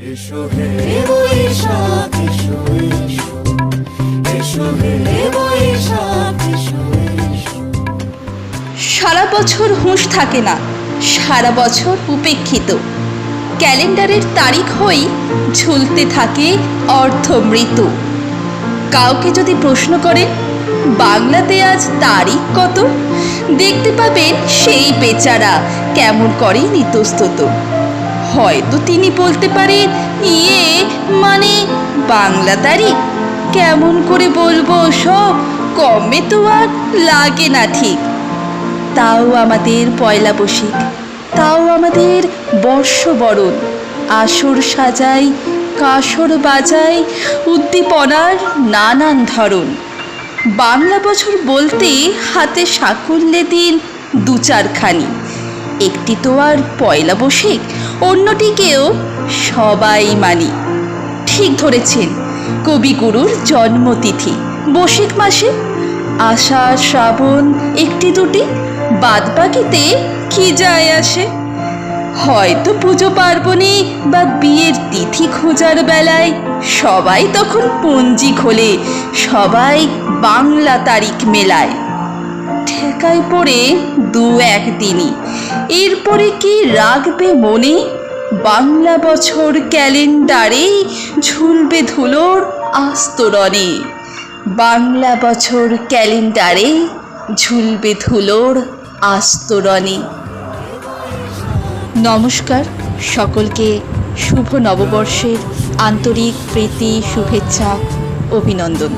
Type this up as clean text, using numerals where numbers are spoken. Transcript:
এসো হে বৈশাখ এসো এসো, এসো হে বৈশাখ এসো এসো। সারা বছর হুঁশ থাকে না, সারা বছর উপেক্ষিত ক্যালেন্ডারের তারিখ হই ঝুলতে থাকে অর্ধমৃত। কাউকে যদি প্রশ্ন করেন বাংলাতে আজ তারিখ কত, দেখতে পাবেন সেই বেচারা কেমন করে ইতস্তত। হয়তো তিনি বলতে পারেন মানে বাংলা তারিখ। কেমন করে বলবো সব, কমে তো আর লাগে না ঠিক। তাও আমাদের পয়লা বৈশাখ, তাও আমাদের বর্ষবরণ, আসর সাজাই, কাসর বাজাই, উদ্দীপনার নানান ধরন। বাংলা বছর বলতে হাতে সাকুল্যে দিন দু চারখানি। একটি তো আর পয়লা বৈশাখ, অন্যটিকেও সবাই মানি। ঠিক ধরেছেন, কবিগুরুর জন্মতিথি বৈশাখ মাসে। আষাঢ় শ্রাবণ একটি দুটি, বাদ বাকিতে কি যায় আসে। হয়তো পুজো পার্বণে বা বিয়ের তিথি খোঁজার বেলায় সবাই তখন পঞ্জি খোলে, সবাই বাংলা তারিখ মেলায়। ঠেকায় পড়ে দু একদিনই, এরপরে কি রাখবে মনে? বাংলা বছর ক্যালেন্ডারে ঝুলবে ধুলোর আস্তরণে। বাংলা বছর ক্যালেন্ডারে ঝুলবে ধুলোর আস্তরণে। নমস্কার সকলকে, শুভ নববর্ষের আন্তরিক প্রীতি, শুভেচ্ছা, অভিনন্দন।